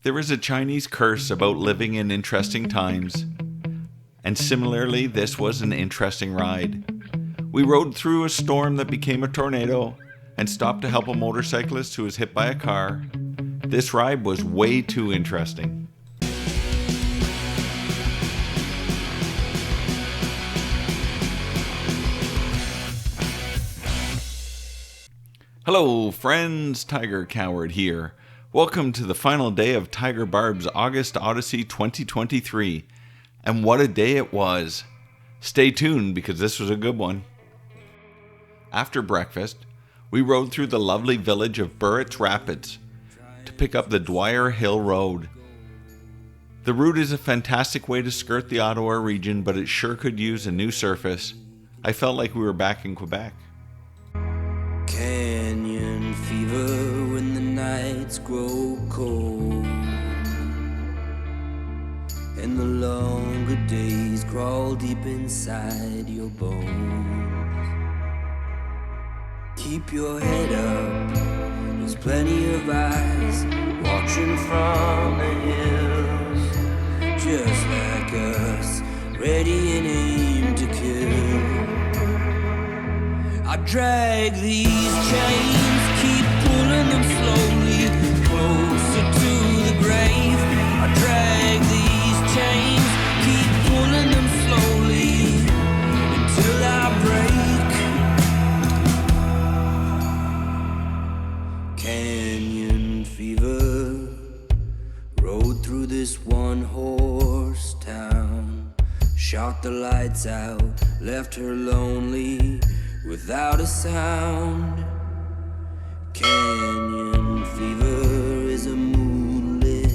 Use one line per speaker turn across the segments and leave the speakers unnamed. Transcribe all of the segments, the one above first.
There is a Chinese curse about living in interesting times, and similarly, this was an interesting ride. We rode through a storm that became a tornado and stopped to help a motorcyclist who was hit by a car. This ride was way too interesting. Hello friends, Tiger Coward here. Welcome to the final day of Tiger Barb's August Odyssey 2023. And what a day it was. Stay tuned because this was a good one. After breakfast, we rode through the lovely village of Burrits Rapids to pick up the Dwyer Hill Road. The route is a fantastic way to skirt the Ottawa Region, but it sure could use a new surface. I felt like we were back in Quebec.
Canyon fever when the nights grow cold and the longer days crawl deep inside your bones. Keep your head up, there's plenty of eyes watching from the hills, just like us, ready and aim to kill. I drag these chains, keep pulling them slowly closer to the grave. I drag these chains, keep pulling them slowly until I break. Canyon fever rode through this one-horse town, shot the lights out, left her lonely without a sound. Canyon fever is a moonlit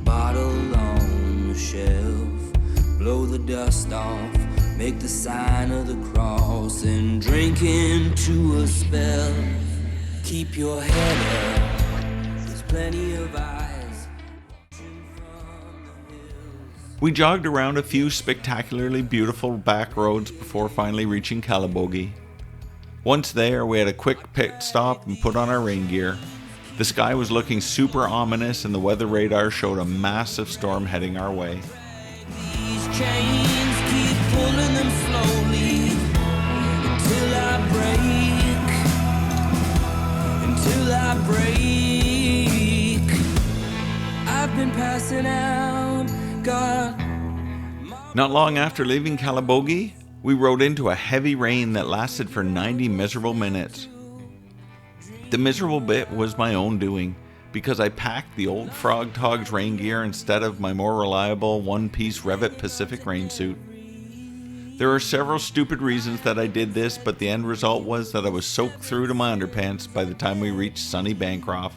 bottle on the shelf. Blow the dust off, make the sign of the cross, and drink into a spell. Keep your head up, there's plenty of eyes watching from the hills.
We jogged around a few spectacularly beautiful back roads before finally reaching Calabogie. Once there, we had a quick pit stop and put on our rain gear. The sky was looking super ominous and the weather radar showed a massive storm heading our way.
These chains keep pulling them slowly until I break. I've been passing out, God.
Not long after leaving Calabogie, we rode into a heavy rain that lasted for 90 miserable minutes. The miserable bit was my own doing, because I packed the old Frog Togs rain gear instead of my more reliable one-piece Revit Pacific rain suit. There are several stupid reasons that I did this, but the end result was that I was soaked through to my underpants by the time we reached sunny Bancroft.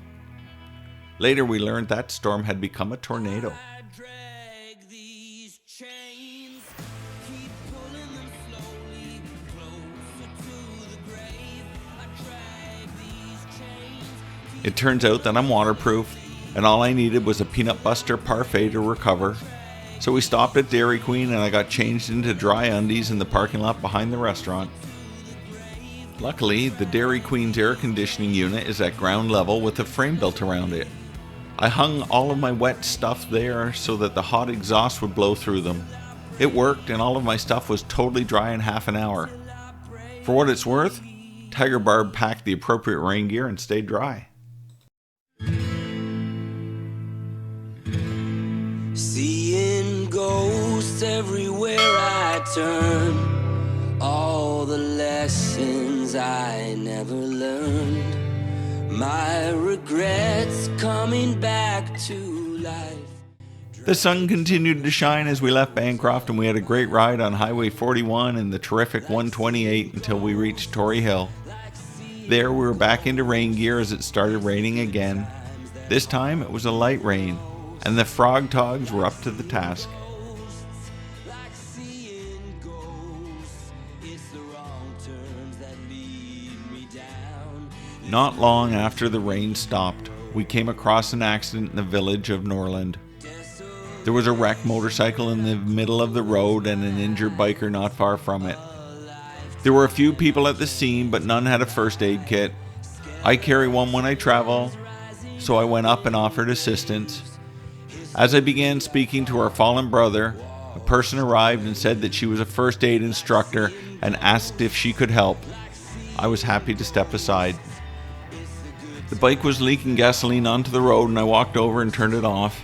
Later we learned that storm had become a tornado. It turns out that I'm waterproof, and all I needed was a peanut butter parfait to recover. So we stopped at Dairy Queen and I got changed into dry undies in the parking lot behind the restaurant. Luckily, the Dairy Queen's air conditioning unit is at ground level with a frame built around it. I hung all of my wet stuff there so that the hot exhaust would blow through them. It worked and all of my stuff was totally dry in half an hour. For what it's worth, Tiger Barb packed the appropriate rain gear and stayed dry.
Seeing ghosts everywhere I turn, all the lessons I never learned, my regrets coming back to life.
The sun continued to shine as we left Bancroft, and we had a great ride on Highway 41 and the terrific 128 until we reached Tory Hill. There we were back into rain gear as it started raining again. This time it was a light rain, and the Frog Togs were up to the task. Not long after the rain stopped, we came across an accident in the village of Norland. There was a wrecked motorcycle in the middle of the road and an injured biker not far from it. There were a few people at the scene, but none had a first aid kit. I carry one when I travel, so I went up and offered assistance. As I began speaking to our fallen brother, a person arrived and said that she was a first aid instructor and asked if she could help. I was happy to step aside. The bike was leaking gasoline onto the road and I walked over and turned it off.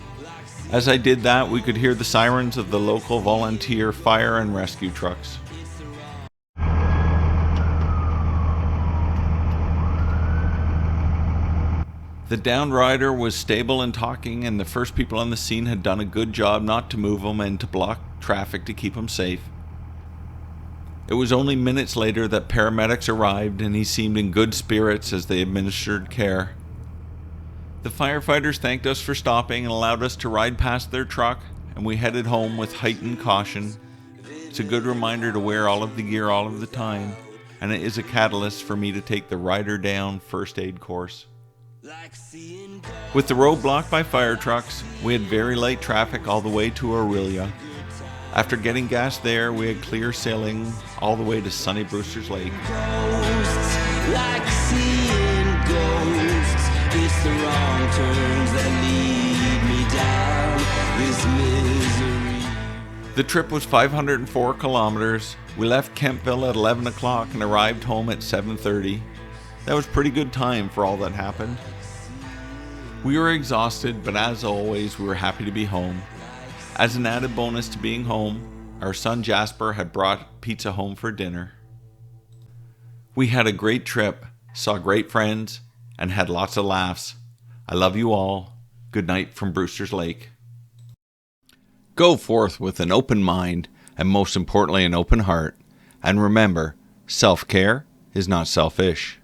As I did that, we could hear the sirens of the local volunteer fire and rescue trucks. The downed rider was stable and talking, and the first people on the scene had done a good job not to move him and to block traffic to keep him safe. It was only minutes later that paramedics arrived, and he seemed in good spirits as they administered care. The firefighters thanked us for stopping and allowed us to ride past their truck, and we headed home with heightened caution. It's a good reminder to wear all of the gear all of the time, and it is a catalyst for me to take the Rider Down first aid course. With the road blocked by fire trucks, we had very light traffic all the way to Aurelia. After getting gas there, we had clear sailing all the way to sunny Brewster's Lake.
Like seeing ghosts, it's the wrong turns that lead me down this misery.
The trip was 504 kilometers. We left Kemptville at 11 o'clock and arrived home at 7:30. That was pretty good time for all that happened. We were exhausted, but as always, we were happy to be home. As an added bonus to being home, our son Jasper had brought pizza home for dinner. We had a great trip, saw great friends, and had lots of laughs. I love you all. Good night from Brewster's Lake. Go forth with an open mind, and most importantly, an open heart. And remember, self-care is not selfish.